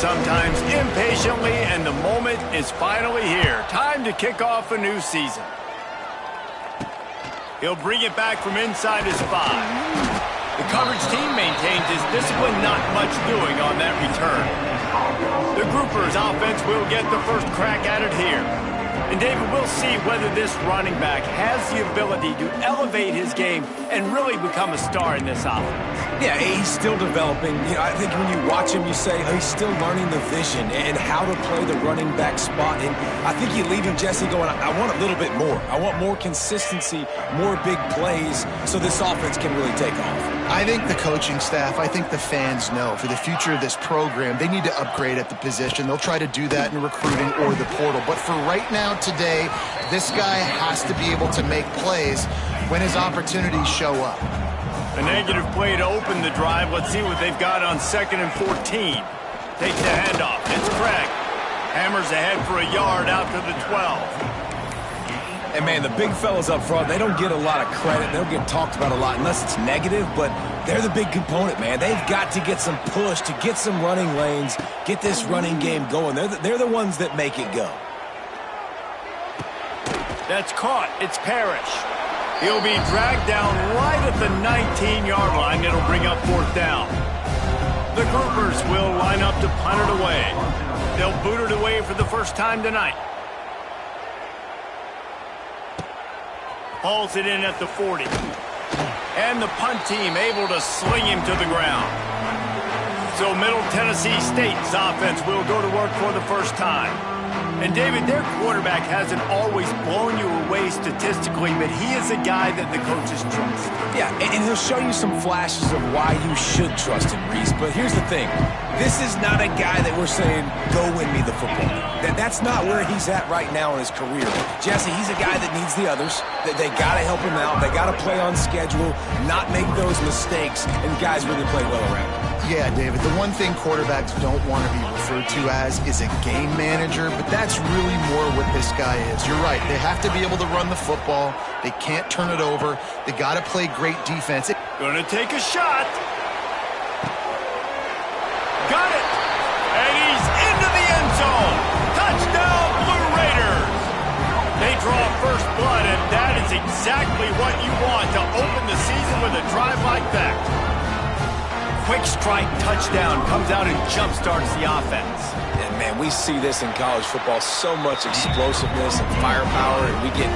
sometimes impatiently, and the moment is finally here. Time to kick off a new season. He'll bring it back from inside his 5. The coverage team maintains his discipline, not much doing on that return. The Groupers offense will get the first crack at it here. And David, we'll see whether this running back has the ability to elevate his game and really become a star in this offense. Yeah, he's still developing. I think when you watch him, you say, oh, he's still learning the vision and how to play the running back spot. And I think you leave him, Jesse, going, I want a little bit more. I want more consistency, more big plays, so this offense can really take off. I think the coaching staff, I think the fans know for the future of this program, they need to upgrade at the position. They'll try to do that in recruiting or the portal. But for right now, today, this guy has to be able to make plays when his opportunities show up. A negative play to open the drive. Let's see what they've got on 2nd and 14. Takes the handoff. It's Craig. Hammers ahead for a yard out to the 12. And, man, the big fellas up front, they don't get a lot of credit. They don't get talked about a lot unless it's negative, but they're the big component, man. They've got to get some push, to get some running lanes, get this running game going. They're the ones that make it go. That's caught. It's Parrish. He'll be dragged down right at the 19-yard line. It'll bring up 4th down. The Groupers will line up to punt it away. They'll boot it away for the first time tonight. Hauls it in at the 40. And the punt team able to sling him to the ground. So Middle Tennessee State's offense will go to work for the first time. And, David, their quarterback hasn't always blown you away statistically, but he is a guy that the coaches trust. Yeah, and he'll show you some flashes of why you should trust him, Reese. But here's the thing. This is not a guy that we're saying, go win me the football. That's not where he's at right now in his career. Jesse, he's a guy that needs the others. They got to help him out. They got to play on schedule, not make those mistakes, and guys really play well around him. Yeah, David, the one thing quarterbacks don't want to be referred to as is a game manager, but that's really more what this guy is. You're right. They have to be able to run the football. They can't turn it over. They got to play great defense. Going to take a shot. Got it. And he's into the end zone. Touchdown, Blue Raiders. They draw first blood, and that is exactly what you want to open the season with a drive like that. Quick strike touchdown comes out and jump-starts the offense. And, man, we see this in college football, so much explosiveness and firepower, and we get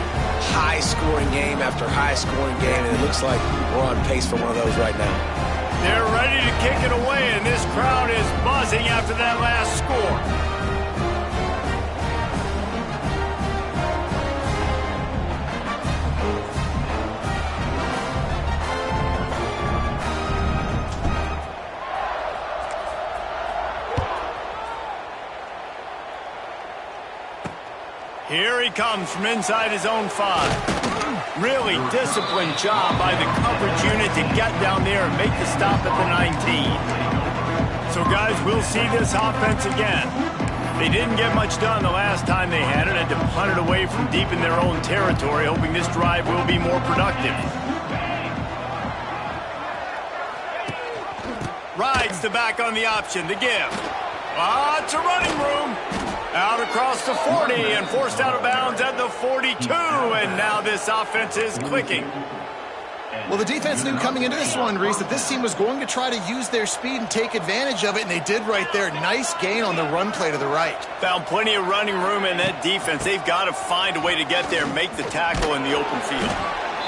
high-scoring game after high-scoring game, and it looks like we're on pace for one of those right now. They're ready to kick it away, and this crowd is buzzing after that last score. Here he comes from inside his own 5. Really disciplined job by the coverage unit to get down there and make the stop at the 19. So, guys, we'll see this offense again. They didn't get much done the last time they had it, and to punt it away from deep in their own territory, hoping this drive will be more productive. Rides the back on the option, the give. It's a running room. Out across the 40 and forced out of bounds at the 42. And now this offense is clicking. Well, the defense knew coming into this one, Reese, that this team was going to try to use their speed and take advantage of it, and they did right there. Nice gain on the run play to the right. Found plenty of running room in that defense. They've got to find a way to get there and make the tackle in the open field.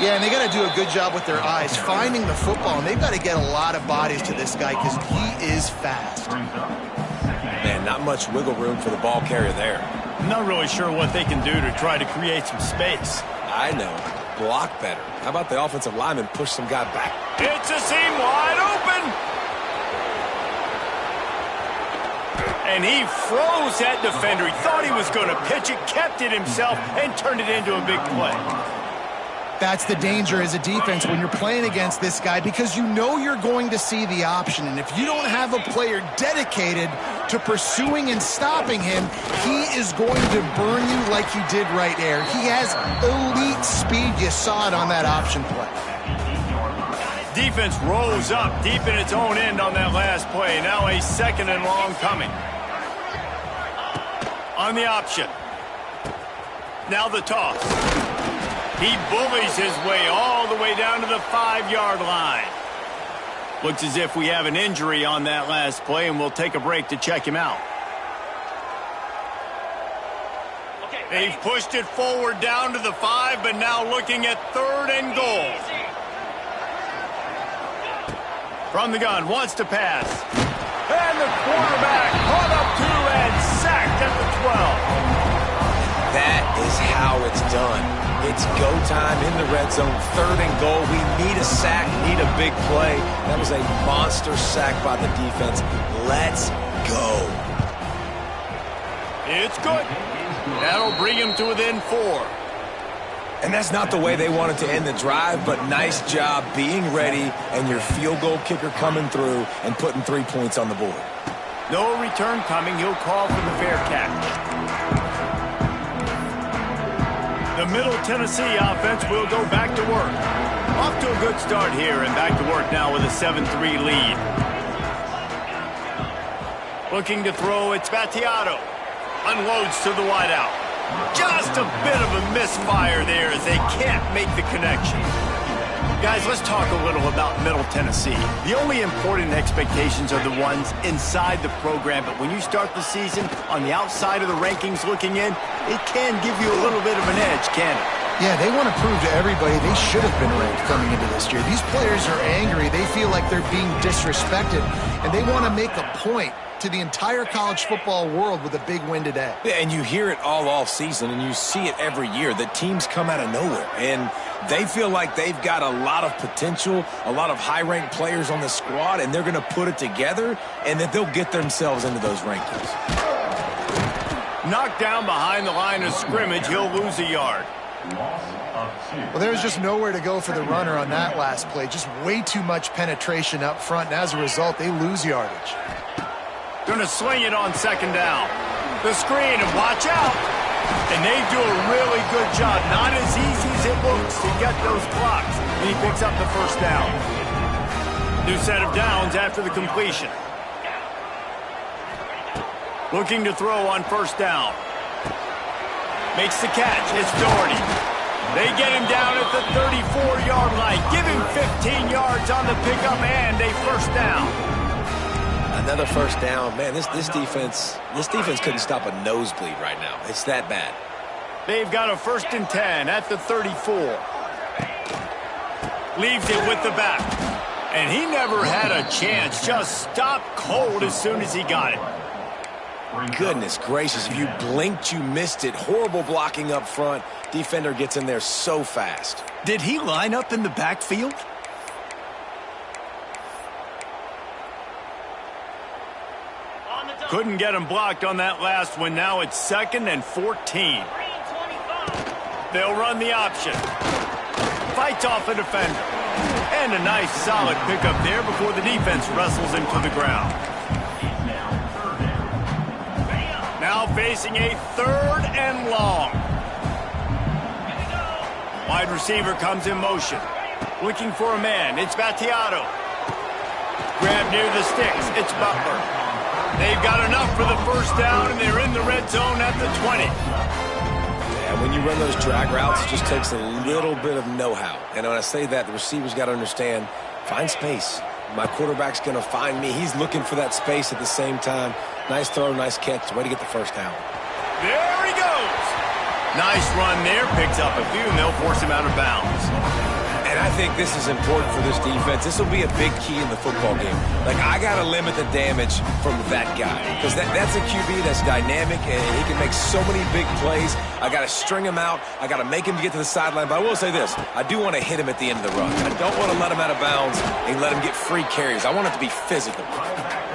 Yeah, and they got to do a good job with their eyes, finding the football, and they've got to get a lot of bodies to this guy because he is fast. Man, not much wiggle room for the ball carrier there. I'm not really sure what they can do to try to create some space. I know. Block better. How about the offensive lineman push some guy back? It's a seam wide open. And he froze that defender. He thought he was going to pitch it, kept it himself, and turned it into a big play. That's the danger as a defense when you're playing against this guy because you know you're going to see the option. And if you don't have a player dedicated to pursuing and stopping him, he is going to burn you like he did right there. He has elite speed. You saw it on that option play. Defense rose up deep in its own end on that last play. Now a 2nd and long coming. On the option. Now the toss. He bullies his way all the way down to the 5-yard line. Looks as if we have an injury on that last play, and we'll take a break to check him out. They've pushed it forward down to the 5, but now looking at 3rd and goal. From the gun, wants to pass. And the quarterback caught up to and sacked at the 12. That is how it's done. It's go time in the red zone, 3rd and goal. We need a sack, need a big play. That was a monster sack by the defense. Let's go. It's good. That'll bring him to within 4. And that's not the way they wanted to end the drive, but nice job being ready and your field goal kicker coming through and putting 3 points on the board. No return coming. He'll call for the fair catch. The Middle Tennessee offense will go back to work. Off to a good start here and back to work now with a 7-3 lead. Looking to throw, it's Battiato. Unloads to the wideout. Just a bit of a misfire there as they can't make the connection. Guys, let's talk a little about Middle Tennessee. The only important expectations are the ones inside the program, but when you start the season on the outside of the rankings looking in, it can give you a little bit of an edge, can it? Yeah, they want to prove to everybody they should have been ranked coming into this year. These players are angry. They feel like they're being disrespected, and they want to make a point to the entire college football world with a big win today. Yeah, and you hear it all off season, and you see it every year. The teams come out of nowhere, and they feel like they've got a lot of potential, a lot of high-ranked players on the squad, and they're going to put it together, and that they'll get themselves into those rankings. Knocked down behind the line of scrimmage, he'll lose a yard. Well, there's just nowhere to go for the runner on that last play. Just way too much penetration up front, and as a result, they lose yardage. Going to swing it on 2nd down. The screen, and watch out. And they do a really good job. Not as easy as it looks to get those blocks. And he picks up the 1st down. New set of downs after the completion. Looking to throw on 1st down. Makes the catch. It's Doherty. They get him down at the 34-yard line. Give him 15 yards on the pickup and a 1st down. Another 1st down. Man, this defense couldn't stop a nosebleed right now. It's that bad. They've got a 1st and 10 at the 34. Leaves it with the back. And he never had a chance. Just stopped cold as soon as he got it. Goodness gracious, if you blinked, you missed it. Horrible blocking up front. Defender gets in there so fast. Did he line up in the backfield? Couldn't get him blocked on that last one. Now it's 2nd and 14. They'll run the option. Fights off a defender. And a nice solid pickup there before the defense wrestles him to the ground. Now facing a 3rd and long. Wide receiver comes in motion. Looking for a man. It's Battiato. Grab near the sticks. It's Butler. They've got enough for the 1st down, and they're in the red zone at the 20. Yeah, when you run those drag routes, it just takes a little bit of know-how. And when I say that, the receiver's got to understand, find space. My quarterback's going to find me. He's looking for that space at the same time. Nice throw, nice catch. Way to get the 1st down. There he goes. Nice run there. Picks up a few, and they'll force him out of bounds. And I think this is important for this defense. This will be a big key in the football game. Like, I got to limit the damage from that guy. Because that's a QB that's dynamic, and he can make so many big plays. I got to string him out. I got to make him get to the sideline. But I will say this. I do want to hit him at the end of the run. I don't want to let him out of bounds and let him get free carries. I want it to be physical.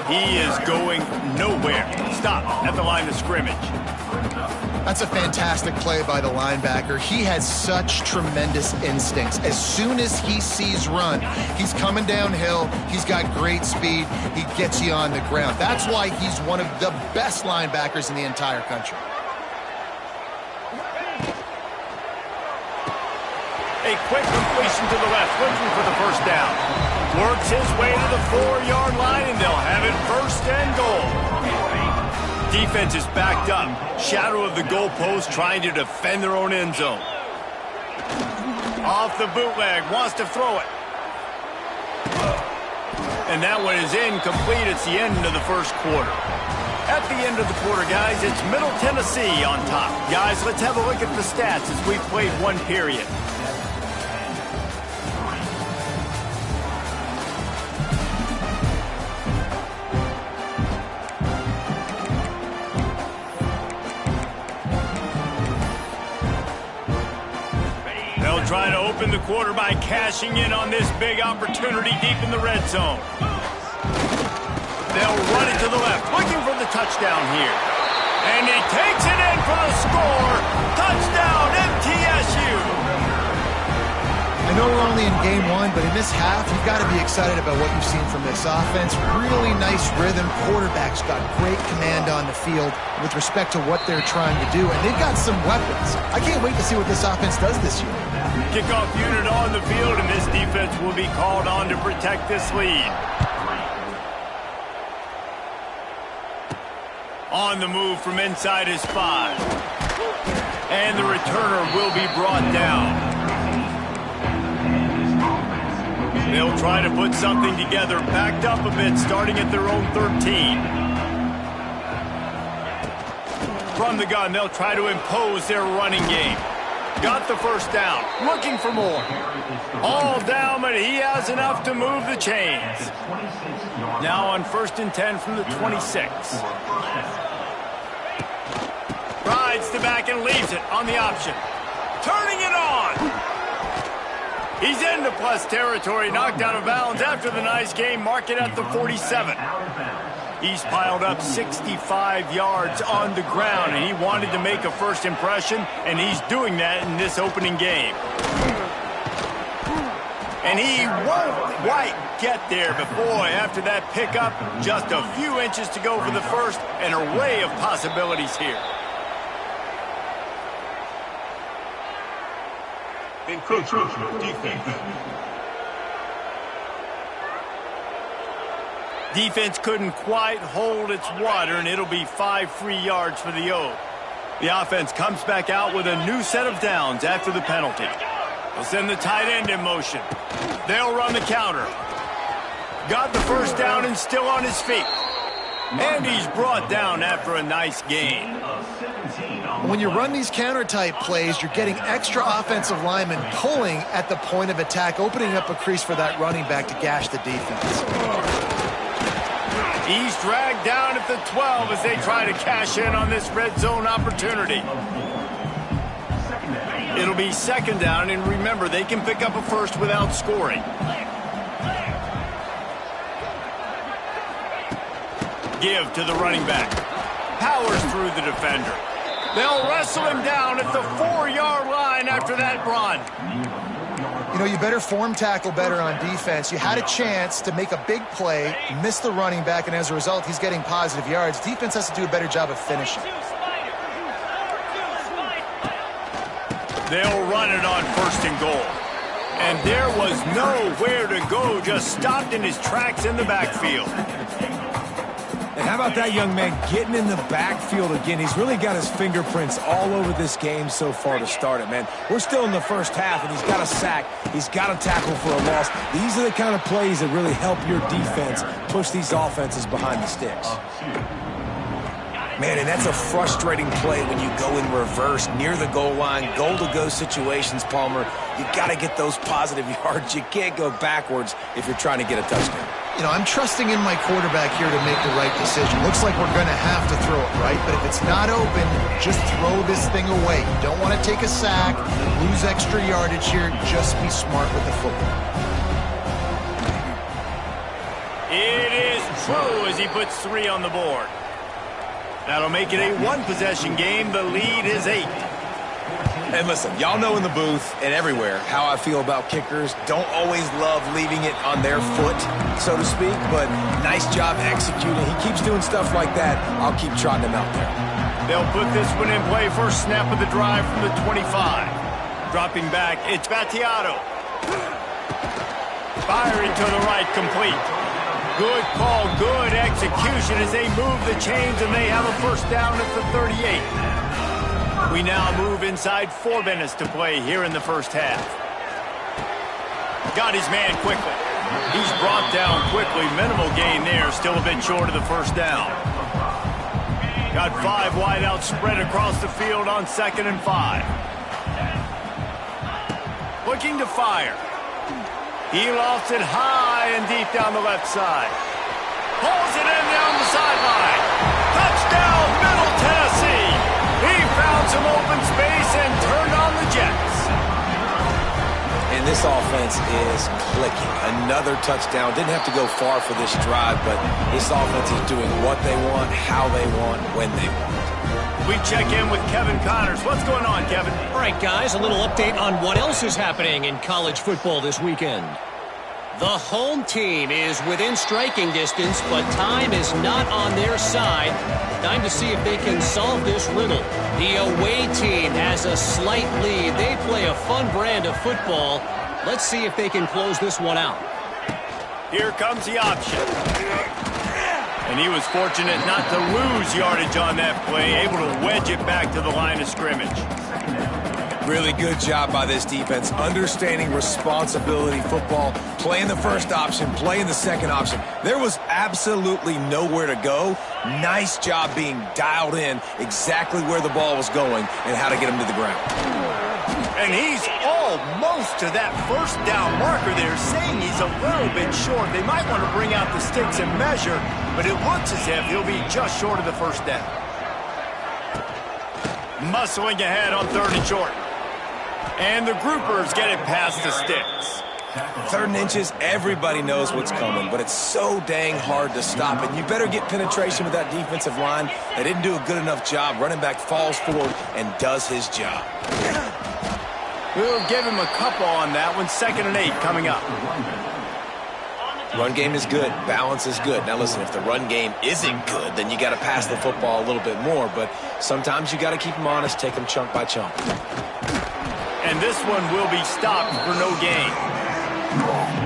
He is going nowhere. Stop at the line of scrimmage. That's a fantastic play by the linebacker. He has such tremendous instincts. As soon as he sees run, he's coming downhill. He's got great speed. He gets you on the ground. That's why he's one of the best linebackers in the entire country. A quick completion to the left, looking for the 1st down. Works his way to the 4-yard line, and they'll have it 1st and goal. defense is backed up. Shadow of the goalpost, trying to defend their own end zone. Off the bootleg, wants to throw it. And that one is incomplete. It's the end of the first quarter. At the end of the quarter, guys, it's Middle Tennessee on top. Guys, let's have a look at the stats as we've played one period. They'll try to open the quarter by cashing in on this big opportunity deep in the red zone. They'll run it to the left, looking for the touchdown here. And he takes it in for the score. Touchdown, MTSU. I know we're only in game one, but in this half, you've got to be excited about what you've seen from this offense. Really nice rhythm. Quarterback's got great command on the field with respect to what they're trying to do. And they've got some weapons. I can't wait to see what this offense does this year. Kickoff unit on the field, and this defense will be called on to protect this lead. On the move from inside his 5. And the returner will be brought down. They'll try to put something together, backed up a bit, starting at their own 13. From the gun, they'll try to impose their running game. Got the first down, looking for more. All down, but he has enough to move the chains. Now on 1st and 10 from the 26. Rides the back and leaves it on the option. Turning it on. He's into plus territory, knocked out of bounds after the nice game. Mark it at the 47. He's piled up 65 yards on the ground, and he wanted to make a first impression, and he's doing that in this opening game. And he won't quite get there, but boy, after that pickup, just a few inches to go for the first, and an array of possibilities here. Encroachment defense. Defense couldn't quite hold its water, and it'll be 5 free yards for the O. The offense comes back out with a new set of downs after the penalty. They'll send the tight end in motion. They'll run the counter. Got the first down and still on his feet. And he's brought down after a nice gain. When you run these counter-type plays, you're getting extra offensive linemen pulling at the point of attack, opening up a crease for that running back to gash the defense. He's dragged down at the 12 as they try to cash in on this red zone opportunity. It'll be 2nd down, and remember, they can pick up a first without scoring. Give to the running back. Powers through the defender. They'll wrestle him down at the 4-yard line after that run. You know, you better form tackle better on defense. You had a chance to make a big play, miss the running back, and as a result, he's getting positive yards. Defense has to do a better job of finishing. They'll run it on 1st and goal. And there was nowhere to go, just stopped in his tracks in the backfield. And how about that young man getting in the backfield again? He's really got his fingerprints all over this game so far to start it, man. We're still in the first half, and he's got a sack. He's got a tackle for a loss. These are the kind of plays that really help your defense push these offenses behind the sticks. Man, and that's a frustrating play when you go in reverse near the goal line, goal-to-go situations, Palmer. You got to get those positive yards. You can't go backwards if you're trying to get a touchdown. You know, I'm trusting in my quarterback here to make the right decision. Looks like we're going to have to throw it, right? But if it's not open, just throw this thing away. You don't want to take a sack, lose extra yardage here. Just be smart with the football. It is true as he puts 3 on the board. That'll make it a 1-possession game. The lead is 8. And listen, y'all know in the booth and everywhere how I feel about kickers. Don't always love leaving it on their foot, so to speak, but nice job executing. He keeps doing stuff like that. I'll keep trotting him out there. They'll put this one in play. First snap of the drive from the 25. Dropping back, it's Battiato. Firing to the right, complete. Good call, good execution as they move the chains, and they have a first down at the 38. We now move inside 4 minutes to play here in the first half. Got his man quickly. He's brought down quickly. Minimal gain there, still a bit short of the first down. Got 5 wideouts spread across the field on 2nd and 5. Looking to fire. He lofts it high and deep down the left side. Pulls it in down the sideline. Touchdown, Middle Tennessee. He found some open space and turned on the Jets. And this offense is clicking. Another touchdown. Didn't have to go far for this drive, but this offense is doing what they want, how they want, when they want. We check in with Kevin Connors. What's going on, Kevin? All right, guys, a little update on what else is happening in college football this weekend. The home team is within striking distance, but time is not on their side. Time to see if they can solve this riddle. The away team has a slight lead. They play a fun brand of football. Let's see if they can close this one out. Here comes the option. And he was fortunate not to lose yardage on that play, able to wedge it back to the line of scrimmage. Really good job by this defense, understanding responsibility football, playing the first option, playing the second option. There was absolutely nowhere to go. Nice job being dialed in exactly where the ball was going and how to get him to the ground. And he's almost to that first down marker there, saying he's a little bit short. They might want to bring out the sticks and measure, but it looks as if he'll be just short of the first down. Muscling ahead on 3rd and short. And the groupers get it past the sticks. 3rd and inches, everybody knows what's coming, but it's so dang hard to stop it. You better get penetration with that defensive line. They didn't do a good enough job. Running back falls forward and does his job. We'll give him a couple on that one. 2nd and 8 coming up. Run game is good. Balance is good. Now listen, if the run game isn't good, then you got to pass the football a little bit more, but sometimes you got to keep them honest, take them chunk by chunk. And this one will be stopped for no gain.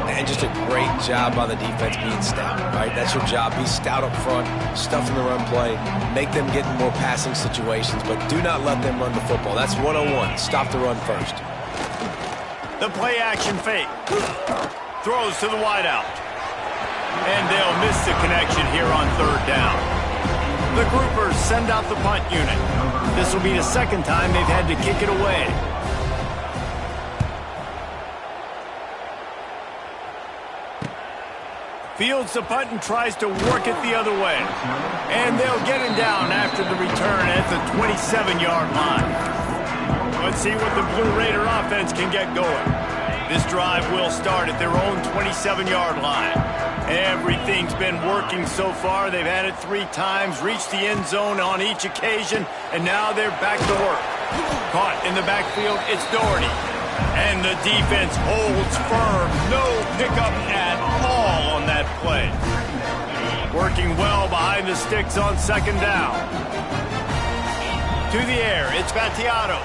And just a great job by the defense being stout, right? That's your job. Be stout up front, stuff in the run play, make them get in more passing situations, but do not let them run the football. That's 101. Stop the run first. The play action fake. Throws to the wideout. And they'll miss the connection here on 3rd down. The groupers send out the punt unit. This will be the 2nd time they've had to kick it away. Fields the punt and tries to work it the other way. And they'll get him down after the return at the 27-yard line. Let's see what the Blue Raider offense can get going. This drive will start at their own 27-yard line. Everything's been working so far. They've had it 3 times, reached the end zone on each occasion, and now they're back to work. Caught in the backfield, it's Doherty. And the defense holds firm. No pickup at all on that play. Working well behind the sticks on 2nd down. To the air, it's Battiato.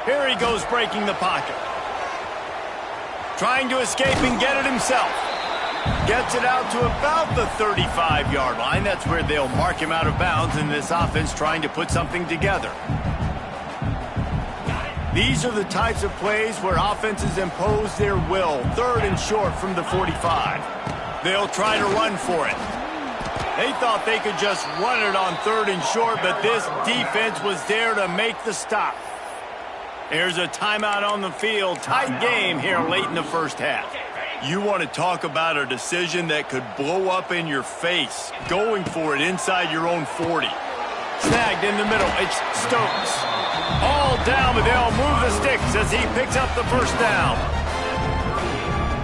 Here he goes breaking the pocket. Trying to escape and get it himself. Gets it out to about the 35-yard line. That's where they'll mark him out of bounds in this offense trying to put something together. These are the types of plays where offenses impose their will. 3rd and short from the 45. They'll try to run for it. They thought they could just run it on 3rd and short, but this defense was there to make the stop. There's a timeout on the field. Tight game here late in the first half. You want to talk about a decision that could blow up in your face. Going for it inside your own 40. Snagged in the middle. It's Stokes. All down, but they'll move the sticks as he picks up the first down.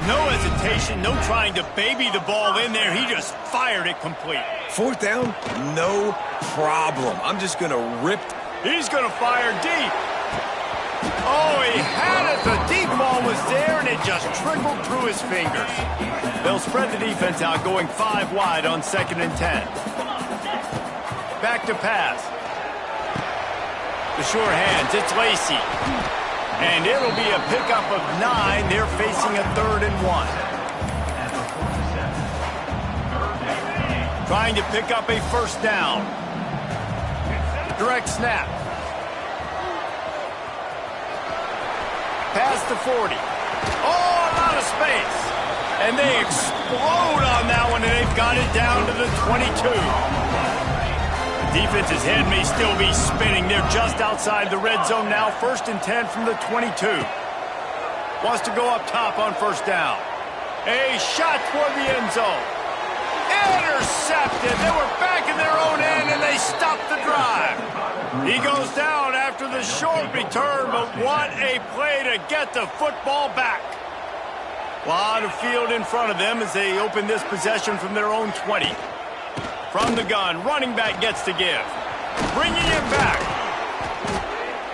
No hesitation, no trying to baby the ball in there. He just fired it complete. 4th down, no problem. I'm just going to rip. He's going to fire deep. Oh, he had it. The deep ball was there, and it just trickled through his fingers. They'll spread the defense out, going 5 wide on 2nd and 10. Back to pass. The sure hands, it's Lacey. And it'll be a pickup of 9. They're facing a 3rd and 1. Trying to pick up a first down. Direct snap. Past the 40. Oh, a lot of space. And they explode on that one, and they've got it down to the 22. Defense's head may still be spinning. They're just outside the red zone now. 1st and 10 from the 22. Wants to go up top on first down. A shot toward the end zone. Intercepted. They were back in their own end, and they stopped the drive. He goes down after the short return, but what a play to get the football back. A lot of field in front of them as they open this possession from their own 20. From the gun, running back gets to give. Bringing it back.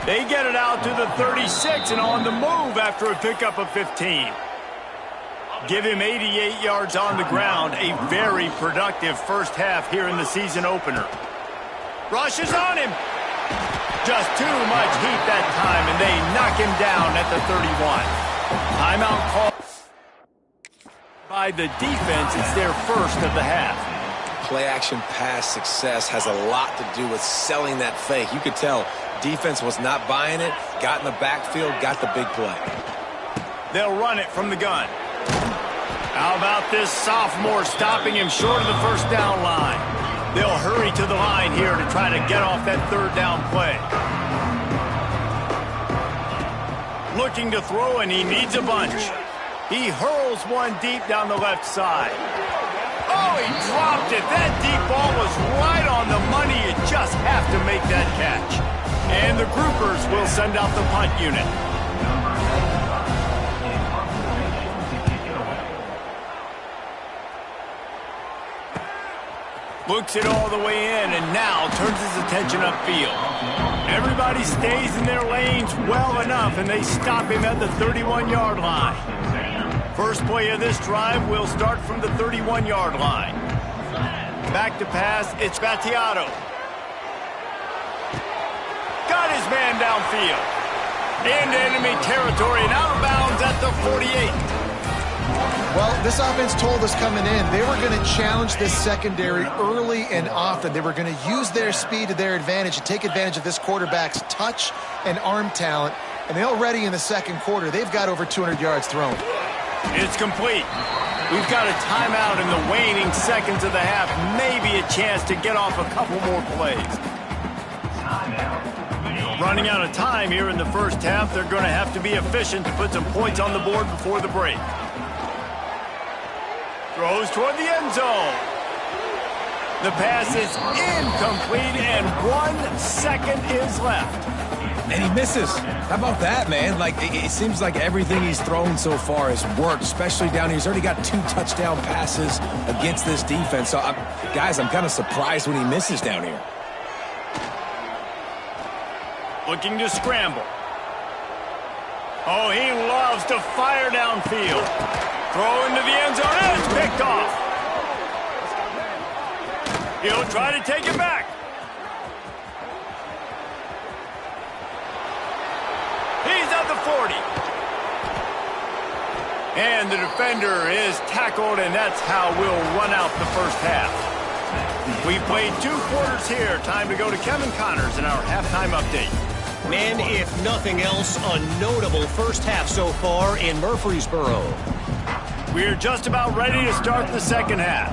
They get it out to the 36 and on the move after a pickup of 15. Give him 88 yards on the ground. A very productive first half here in the season opener. Rushes on him. Just too much heat that time, and they knock him down at the 31. Timeout call by the defense. It's their first of the half. Play-action pass success has a lot to do with selling that fake. You could tell defense was not buying it, got in the backfield, got the big play. They'll run it from the gun. How about this sophomore stopping him short of the first down line? They'll hurry to the line here to try to get off that third down play. Looking to throw, and he needs a bunch. He hurls one deep down the left side. Oh, he dropped it. That deep ball was right on the money. You just have to make that catch. And the groupers will send out the punt unit. Looks it all the way in, and now turns his attention upfield. Everybody stays in their lanes well enough, and they stop him at the 31-yard line. First play of this drive will start from the 31-yard line. Back to pass, it's Battiato. Got his man downfield. Into enemy territory and out of bounds at the 48. Well, this offense told us coming in they were going to challenge this secondary early and often. They were going to use their speed to their advantage and take advantage of this quarterback's touch and arm talent. And already in the second quarter, they've got over 200 yards thrown. It's complete. We've got a timeout in the waning seconds of the half. Maybe a chance to get off a couple more plays. Running out of time here in the first half. They're going to have to be efficient to put some points on the board before the break. Throws toward the end zone. The pass is incomplete, and 1 second is left. And he misses. How about that, man? Like, it seems like everything he's thrown so far has worked, especially down here. He's already got 2 touchdown passes against this defense. So, guys, I'm kind of surprised when he misses down here. Looking to scramble. Oh, he loves to fire downfield. Throw into the end zone, and it's picked off. He'll try to take it back. He's at the 40. And the defender is tackled, and that's how we'll run out the first half. We played 2 quarters here. Time to go to Kevin Connors in our halftime update. Man, if nothing else, a notable first half so far in Murfreesboro. We're just about ready to start the second half.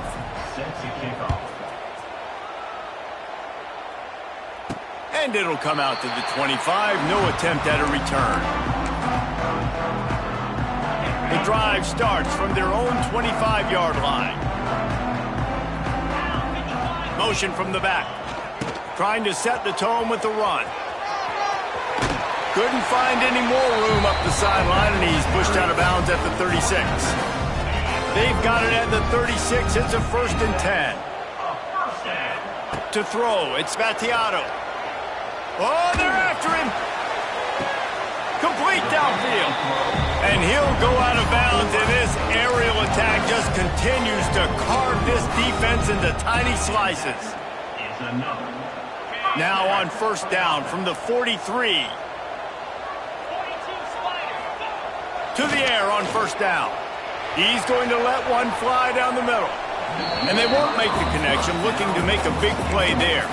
And it'll come out to the 25. No attempt at a return. The drive starts from their own 25-yard line. Motion from the back. Trying to set the tone with the run. Couldn't find any more room up the sideline, and he's pushed out of bounds at the 36. They've got it at the 36. It's a 1st and 10. To throw, it's Battiato. Oh, they're after him. Complete downfield. And he'll go out of bounds, and this aerial attack just continues to carve this defense into tiny slices. Now on first down from the 43. To the air on first down. He's going to let one fly down the middle. And they won't make the connection, looking to make a big play there.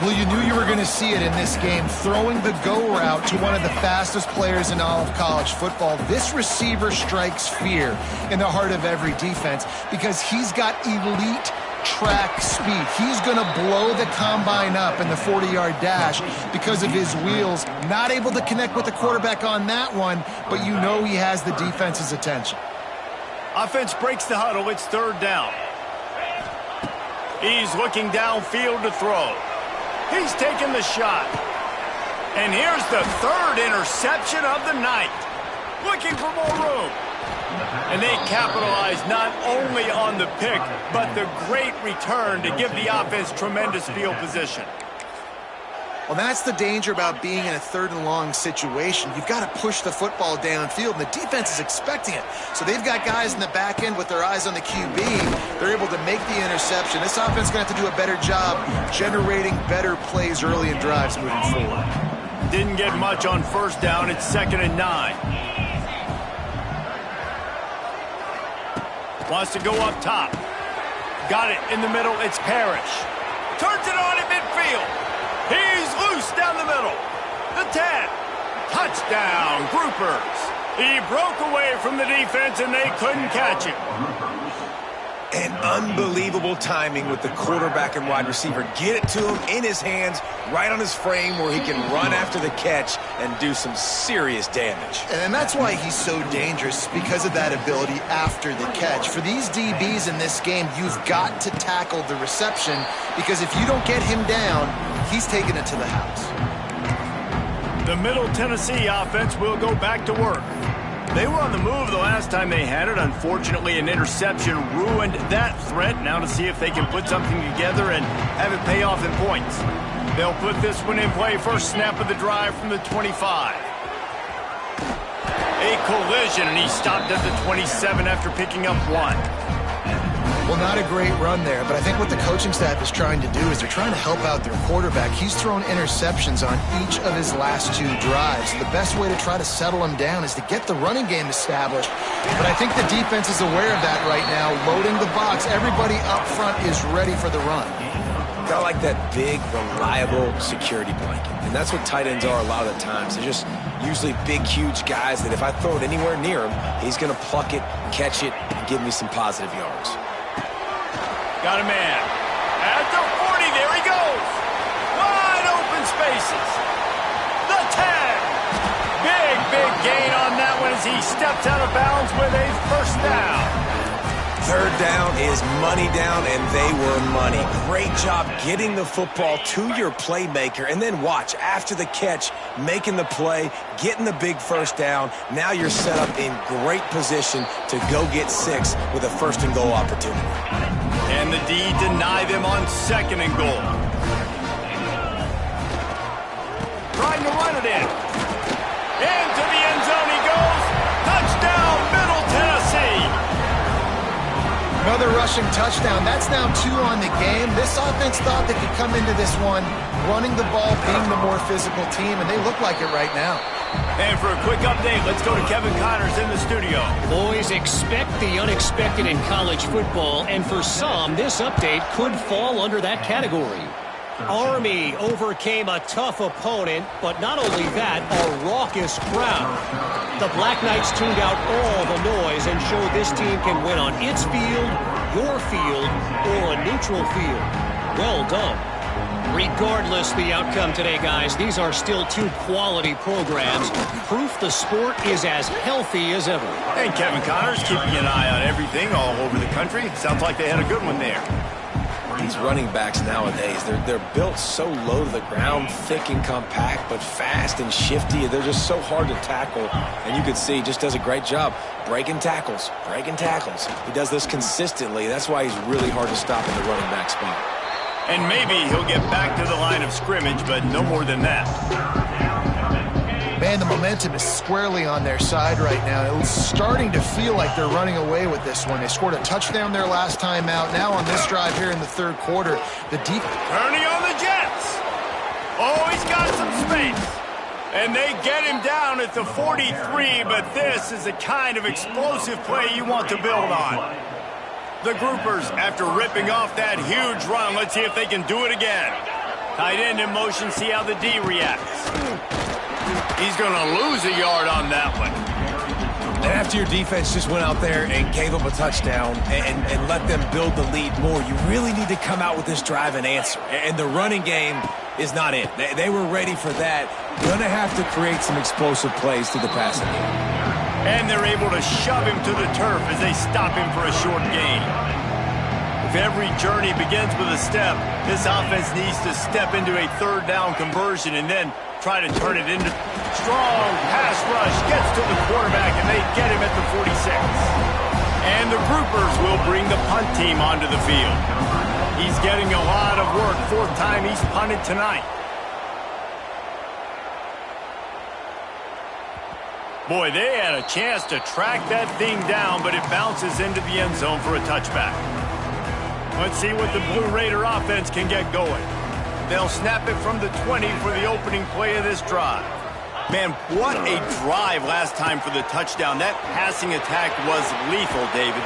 Well, you knew you were going to see it in this game, throwing the go route to one of the fastest players in all of college football. This receiver strikes fear in the heart of every defense because he's got elite track speed. He's going to blow the combine up in the 40-yard dash because of his wheels. Not able to connect with the quarterback on that one, but you know he has the defense's attention. Offense breaks the huddle. It's third down. He's looking downfield to throw. He's taking the shot. And here's the third interception of the night. Looking for more room. And they capitalize not only on the pick, but the great return to give the offense tremendous field position. Well, that's the danger about being in a third and long situation. You've got to push the football downfield, and the defense is expecting it. So they've got guys in the back end with their eyes on the QB. They're able to make the interception. This offense is going to have to do a better job generating better plays early in drives moving forward. Didn't get much on first down. It's 2nd and 9. Wants to go up top. Got it in the middle. It's Parrish. Turns it on at midfield. He's loose down the middle. The 10. Touchdown, Groupers. He broke away from the defense, and they couldn't catch him. And unbelievable timing with the quarterback and wide receiver. Get it to him in his hands, right on his frame where he can run after the catch and do some serious damage. And that's why he's so dangerous, because of that ability after the catch. For these DBs in this game, you've got to tackle the reception, because if you don't get him down, he's taking it to the house. The Middle Tennessee offense will go back to work. They were on the move the last time they had it. Unfortunately, an interception ruined that threat. Now to see if they can put something together and have it pay off in points. They'll put this one in play. First snap of the drive from the 25. A collision, and he stopped at the 27 after picking up 1. Well, not a great run there, but I think what the coaching staff is trying to do is they're trying to help out their quarterback. He's thrown interceptions on each of his last 2 drives. The best way to try to settle him down is to get the running game established. But I think the defense is aware of that right now, loading the box. Everybody up front is ready for the run. Got like that big, reliable security blanket. And that's what tight ends are a lot of the times. They're just usually big, huge guys that if I throw it anywhere near him, he's going to pluck it, catch it, and give me some positive yards. Got a man. At the 40, there he goes. Wide open spaces. The 10. Big gain on that one as he steps out of bounds with a first down. Third down is money down, and they were money. Great job getting the football to your playmaker, and then watch, after the catch, making the play, getting the big first down. Now you're set up in great position to go get 6 with a first and goal opportunity. And the D deny them on 2nd and goal. Trying to run it in. Into the end zone he goes. Touchdown, Middle Tennessee. Another rushing touchdown. That's now 2 on the game. This offense thought they could come into this one running the ball, being the more physical team, and they look like it right now. And for a quick update, let's go to Kevin Connors in the studio. Boys, expect the unexpected in college football, and for some, this update could fall under that category. Army overcame a tough opponent, but not only that, a raucous crowd. The Black Knights tuned out all the noise and showed this team can win on its field, your field, or a neutral field. Well done. Regardless the outcome today, guys, these are still 2 quality programs. Proof the sport is as healthy as ever. And Kevin Connors keeping an eye on everything all over the country. Sounds like they had a good one there. These running backs nowadays, they're built so low to the ground, thick and compact, but fast and shifty. They're just so hard to tackle. And you can see he just does a great job breaking tackles. He does this consistently. That's why he's really hard to stop in the running back spot. And maybe he'll get back to the line of scrimmage, but no more than that. Man, the momentum is squarely on their side right now. It's starting to feel like they're running away with this one. They scored a touchdown their last time out. Now on this drive here in the 3rd quarter, the deep... Ernie on the Jets. Oh, he's got some space. And they get him down at the 43, but this is the kind of explosive play you want to build on. The groupers, after ripping off that huge run, let's see if they can do it again. Tight end in motion, see how the D reacts. He's going to lose a yard on that one. And after your defense just went out there and gave them a touchdown and let them build the lead more, you really need to come out with this drive and answer. And the running game is not it. They were ready for that. Going to have to create some explosive plays through the passing game. And they're able to shove him to the turf as they stop him for a short gain. If every journey begins with a step, this offense needs to step into a third down conversion and then try to turn it into strong pass rush. Gets to the quarterback, and they get him at the 46. And the groupers will bring the punt team onto the field. He's getting a lot of work. Fourth time he's punted tonight. Boy, they had a chance to track that thing down, but it bounces into the end zone for a touchback. Let's see what the Blue Raider offense can get going. They'll snap it from the 20 for the opening play of this drive. Man, what a drive last time for the touchdown. That passing attack was lethal, David.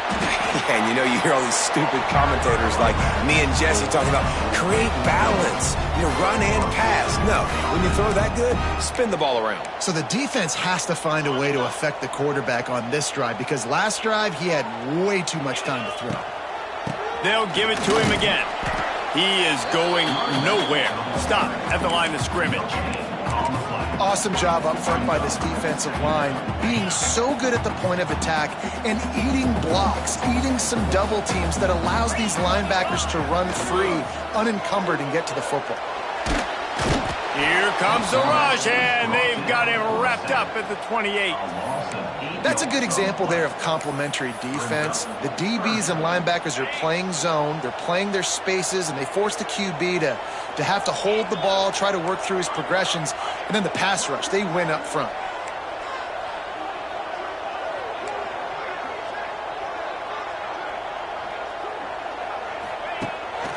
Yeah, and you hear all these stupid commentators like me and Jesse talking about create balance, run and pass. No, when you throw that good, spin the ball around. So the defense has to find a way to affect the quarterback on this drive because last drive he had way too much time to throw. They'll give it to him again. He is going nowhere. Stop at the line of scrimmage. Awesome job up front by this defensive line, being so good at the point of attack and eating blocks, eating some double teams that allows these linebackers to run free, unencumbered, and get to the football. Here comes the rush, and they've got him wrapped up at the 28. That's a good example there of complementary defense. The DBs and linebackers are playing zone, they're playing their spaces, and they force the QB to have to hold the ball, try to work through his progressions, and then the pass rush, they win up front.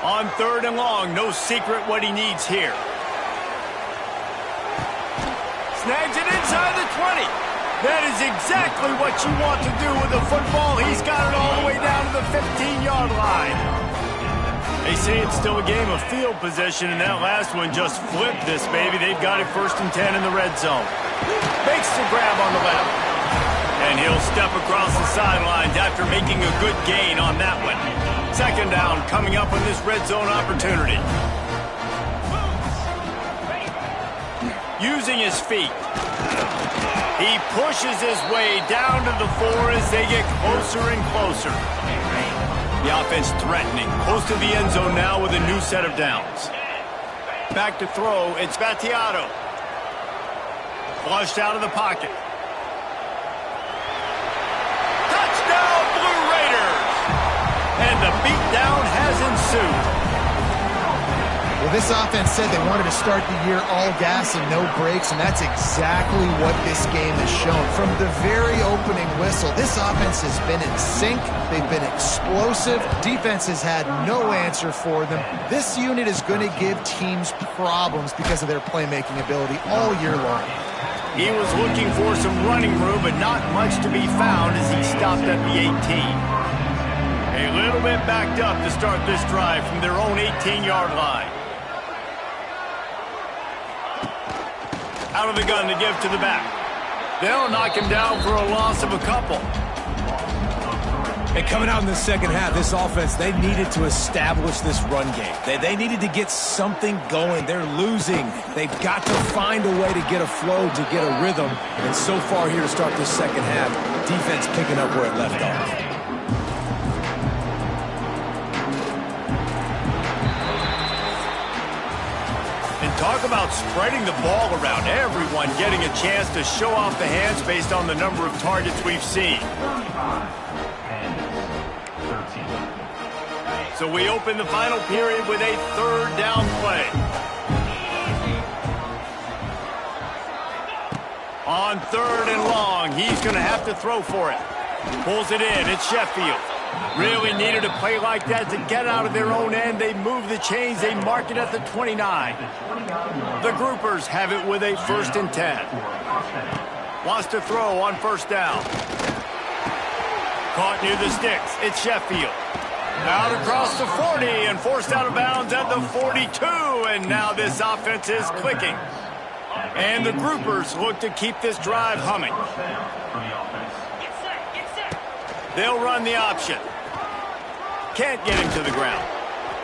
On third and long, no secret what he needs here. Snags it inside the 20. That is exactly what you want to do with the football. He's got it all the way down to the 15-yard line. They say it's still a game of field possession, and that last one just flipped this baby. They've got it 1st and 10 in the red zone. Makes the grab on the left. And he'll step across the sidelines after making a good gain on that one. Second down coming up on this red zone opportunity. Using his feet. He pushes his way down to the 4 as they get closer and closer. The offense threatening, close to the end zone now with a new set of downs. Back to throw, it's Battiato. Flushed out of the pocket. Touchdown, Blue Raiders! And the beatdown has ensued. Well, this offense said they wanted to start the year all gas and no brakes, and that's exactly what this game has shown. From the very opening whistle, this offense has been in sync. They've been explosive. Defense has had no answer for them. This unit is going to give teams problems because of their playmaking ability all year long. He was looking for some running room, but not much to be found as he stopped at the 18. A little bit backed up to start this drive from their own 18-yard line. Out of the gun to give to the back. They'll knock him down for a loss of a couple. And coming out in the second half, this offense, they needed to establish this run game. They needed to get something going. They're losing. They've got to find a way to get a flow, to get a rhythm. And so far here to start this second half, defense picking up where it left off. Talk about spreading the ball around. Everyone getting a chance to show off the hands based on the number of targets we've seen. So we open the final period with a third down play. On third and long, he's going to have to throw for it. Pulls it in. It's Sheffield. Really needed a play like that to get out of their own end. They move the chains. They mark it at the 29. The groupers have it with a 1st and 10. Wants to throw on 1st down. Caught near the sticks. It's Sheffield. Out across the 40 and forced out of bounds at the 42. And now this offense is clicking. And the groupers look to keep this drive humming. They'll run the option. Can't get him to the ground.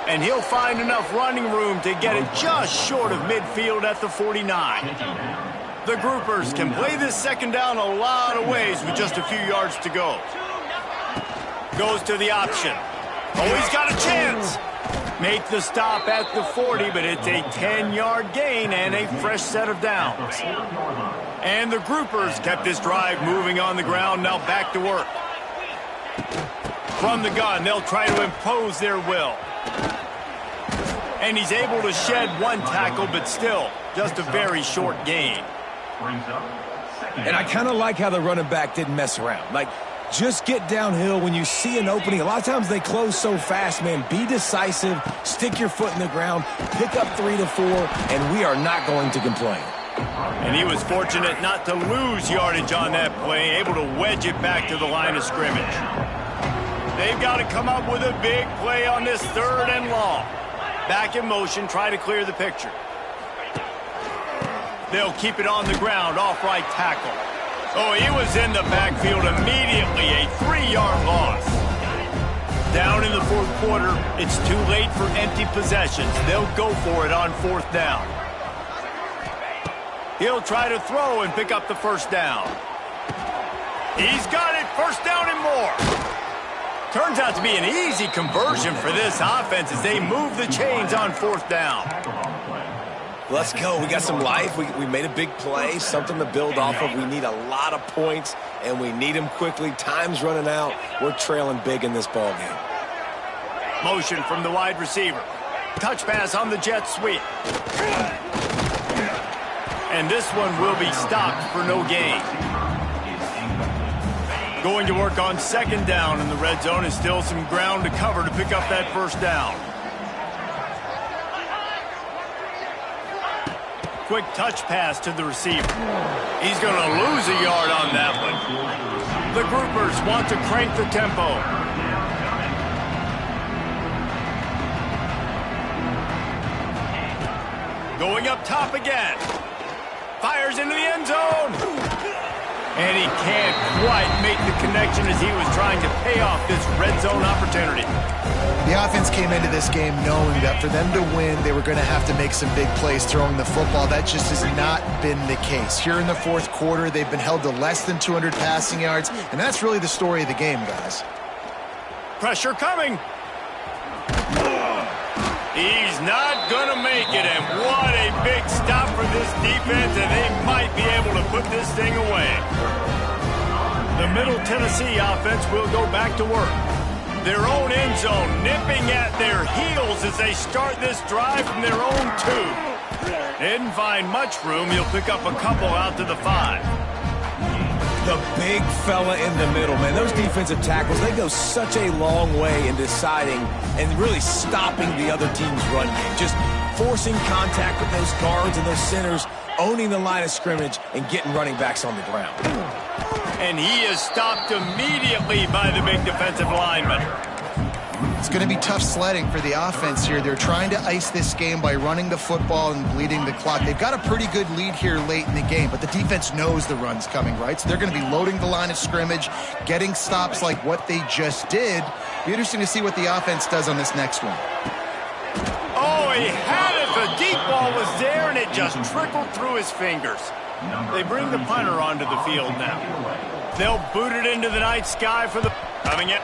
And he'll find enough running room to get it just short of midfield at the 49. The groupers can play this second down a lot of ways with just a few yards to go. Goes to the option. Oh, he's got a chance. Make the stop at the 40, but it's a 10-yard gain and a fresh set of downs. And the groupers kept this drive moving on the ground, now back to work. From the gun, they'll try to impose their will. And he's able to shed one tackle, but still, just a very short gain. And I kind of like how the running back didn't mess around. Like, just get downhill when you see an opening. A lot of times they close so fast, man. Be decisive, stick your foot in the ground, pick up 3 to 4, and we are not going to complain. And he was fortunate not to lose yardage on that play, able to wedge it back to the line of scrimmage. They've got to come up with a big play on this 3rd and long. Back in motion, try to clear the picture. They'll keep it on the ground, off right tackle. Oh, he was in the backfield immediately, a 3-yard loss. Down in the 4th quarter, it's too late for empty possessions. They'll go for it on 4th down. He'll try to throw and pick up the 1st down. He's got it, 1st down and more. Turns out to be an easy conversion for this offense as they move the chains on 4th down. Let's go. We got some life. We made a big play, something to build off of. We need a lot of points, and we need them quickly. Time's running out. We're trailing big in this ball game. Motion from the wide receiver. Touch pass on the jet sweep. And this one will be stopped for no gain. Going to work on 2nd down in the red zone is still some ground to cover to pick up that 1st down. Quick touch pass to the receiver. He's going to lose a yard on that one. The groupers want to crank the tempo. Going up top again. Fires into the end zone. And he can't quite make the connection as he was trying to pay off this red zone opportunity. The offense came into this game knowing that for them to win, they were going to have to make some big plays throwing the football. That just has not been the case. Here in the 4th quarter, they've been held to less than 200 passing yards, and that's really the story of the game, guys. Pressure coming. He's not going to make it, and what a big stop for this defense, and they might be able to put this thing away. The Middle Tennessee offense will go back to work. Their own end zone nipping at their heels as they start this drive from their own 2. Didn't find much room. He'll pick up a couple out to the 5. The big fella in the middle, man. Those defensive tackles, they go such a long way in deciding and really stopping the other team's run game. Just forcing contact with those guards and those centers, owning the line of scrimmage, and getting running backs on the ground. And he is stopped immediately by the big defensive lineman. It's going to be tough sledding for the offense here. They're trying to ice this game by running the football and bleeding the clock. They've got a pretty good lead here late in the game, but the defense knows the run's coming, right? So they're going to be loading the line of scrimmage, getting stops like what they just did. Be interesting to see what the offense does on this next one. Oh, he had it. The deep ball was there, and it just trickled through his fingers. They bring the punter onto the field now. They'll boot it into the night sky for the... Coming in.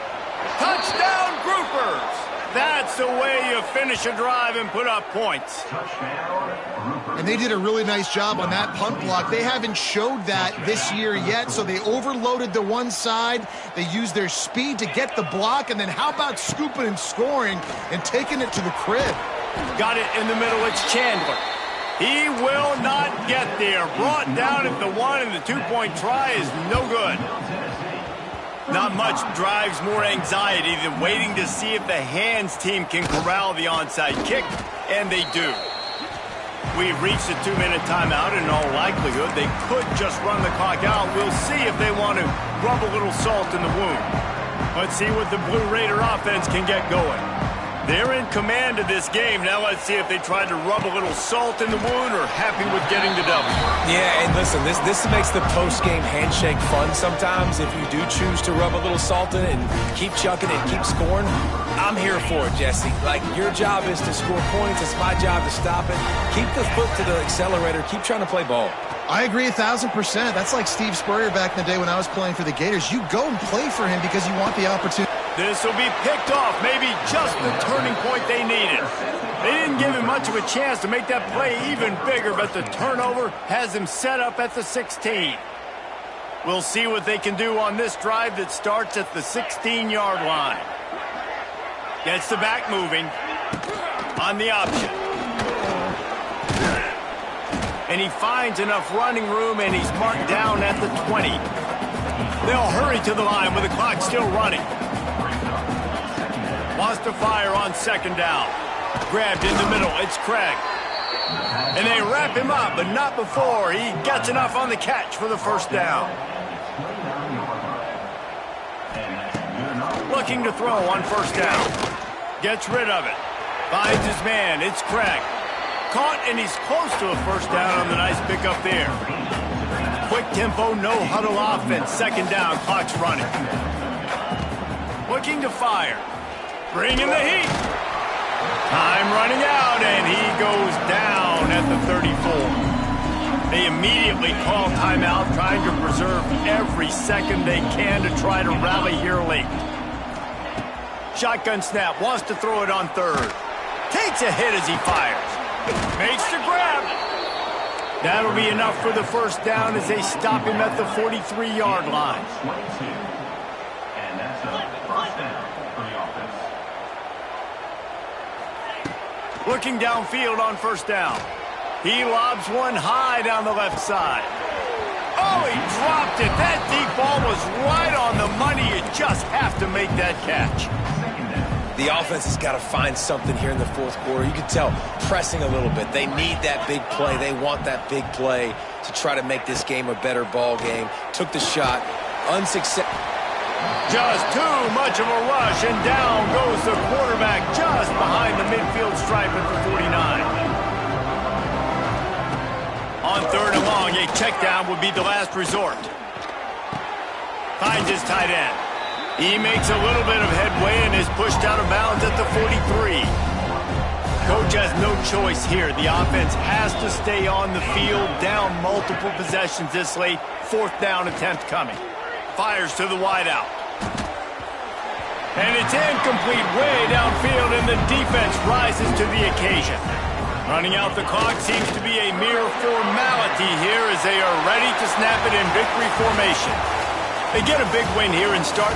Touchdown, groupers! That's the way you finish a drive and put up points. And they did a really nice job on that punt block. They haven't showed that this year yet, so they overloaded the one side. They used their speed to get the block, and then how about scooping and scoring and taking it to the crib? Got it in the middle. It's Chandler. He will not get there. Brought down at the 1, and the 2-point try is no good. Not much drives more anxiety than waiting to see if the hands team can corral the onside kick, and they do. We've reached a 2-minute timeout, and in all likelihood, they could just run the clock out. We'll see if they want to rub a little salt in the wound. Let's see what the Blue Raider offense can get going. They're in command of this game. Now let's see if they try to rub a little salt in the wound or happy with getting the W. Yeah, and listen, this makes the post-game handshake fun sometimes. If you do choose to rub a little salt in it and keep chucking it and keep scoring, I'm here for it, Jesse. Like, your job is to score points. It's my job to stop it. Keep the foot to the accelerator. Keep trying to play ball. I agree 1,000%. That's like Steve Spurrier back in the day when I was playing for the Gators. You go and play for him because you want the opportunity. This will be picked off, maybe just the turning point they needed. They didn't give him much of a chance to make that play even bigger, but the turnover has him set up at the 16. We'll see what they can do on this drive that starts at the 16-yard line. Gets the back moving on the option. And he finds enough running room, and he's marked down at the 20. They'll hurry to the line with the clock still running. Wants to fire on second down. Grabbed in the middle. It's Craig. And they wrap him up, but not before he gets enough on the catch for the first down. Looking to throw on first down. Gets rid of it. Finds his man. It's Craig. Caught, and he's close to a first down on the nice pickup there. Quick tempo, no huddle offense. Second down, clock's running. Looking to fire. Bringing the heat. Time running out, and he goes down at the 34. They immediately call timeout, trying to preserve every second they can to try to rally here late. Shotgun snap, wants to throw it on third. Takes a hit as he fires. Makes the grab. That'll be enough for the first down as they stop him at the 43-yard line. And that's a first down for the offense. Looking downfield on first down. He lobs one high down the left side. Oh, he dropped it. That deep ball was right on the money. You just have to make that catch. The offense has got to find something here in the fourth quarter. You can tell, pressing a little bit. They need that big play. They want that big play to try to make this game a better ball game. Took the shot. Unsuccessful. Just too much of a rush, and down goes the quarterback just behind the midfield stripe at the 49. On third and long, a check down would be the last resort. Finds his tight end. He makes a little bit of headway and is pushed out of bounds at the 43. Coach has no choice here. The offense has to stay on the field, down multiple possessions this late. Fourth down attempt coming. Fires to the wideout. And it's incomplete way downfield, and the defense rises to the occasion. Running out the clock seems to be a mere formality here as they are ready to snap it in victory formation. They get a big win here and start